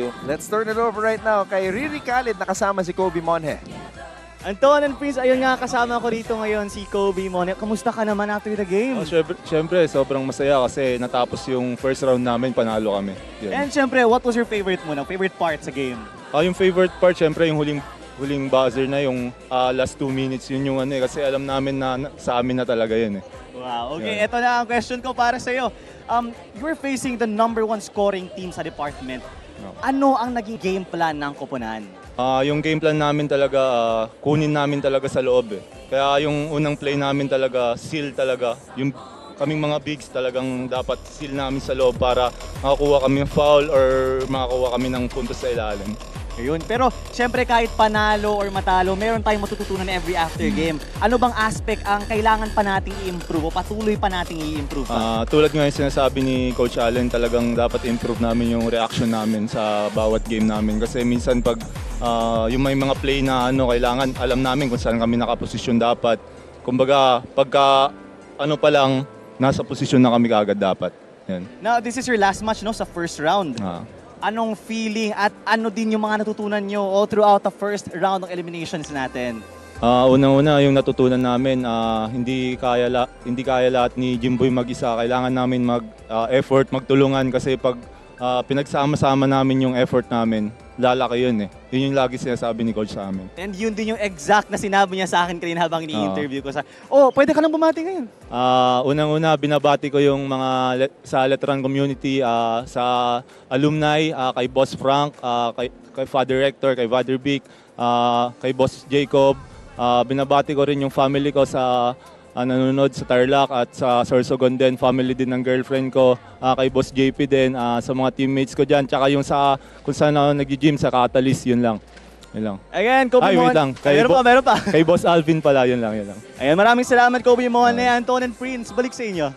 Let's turn it over right now kay Riri Khalid na kasama si Kobe Monje. Anton and Prince, ayun nga, kasama ko rito ngayon si Kobe Monje. Kamusta ka naman after the game? Siyempre, sobrang masaya kasi natapos yung first round namin, panalo kami. Yun. And siyempre, what was your favorite favorite part sa game? Yung favorite part, siyempre, yung huling buzzer na, yung last 2 minutes, yun yung ano kasi alam namin na sa amin na talaga yun eh. Wow, okay, ito na ang question ko para sa'yo. You're facing the #1 scoring team sa department. Ano ang naging game plan ng koponan? Yung game plan namin talaga, kunin namin talaga sa loob eh. Kaya yung unang play namin talaga, seal talaga. Yung kaming mga bigs talagang dapat seal namin sa loob para makakuha kami ng foul or makakuha kami ng puntos sa ilalim. Ayun. Pero siyempre kahit panalo or matalo, meron tayong matututunan every after game. Ano bang aspect ang kailangan pa nating i-improve o patuloy pa nating i-improve? Tulad nga yung sinasabi ni Coach Allen, talagang dapat improve namin yung reaction namin sa bawat game namin. Kasi minsan pag yung may mga play na kailangan, alam namin kung saan kami nakaposisyon dapat. Kumbaga, pagka pa lang, nasa posisyon na kami kaagad dapat. Yan. Now, this is your last match sa first round. Anong feeling at ano din yung mga natutunan nyo all throughout the first round ng eliminations natin? Unang-una, yung natutunan namin, hindi kaya lahat ni Jimboy mag-isa. Kailangan namin mag-effort, magtulungan kasi pag pinagsama-sama namin yung effort namin, lalaki yun eh. Yun yung lagi sinasabi ni Coach sa amin. And yun din yung exact na sinabi niya sa akin kanina habang ini-interview ko sa... pwede ka nang bumati ngayon. Unang-una, binabati ko yung mga sa Letran community, sa alumni, kay Boss Frank, kay Father Rector, kay Father Vic, kay Boss Jacob. Binabati ko rin yung family ko sa nanonood sa Tarlac at sa Sorsogon din, family din ng girlfriend ko, kay Boss JP din, sa mga teammates ko dyan, tsaka yung kung saan ako nag-gym sa Catalyst, yun lang. Yun lang. Again, Kobe Monje. Wait lang. Meron pa. Kay Boss Alvin pala, yun lang. Ayan, maraming salamat Kobe Monje, Anton and Prince. Balik sa inyo.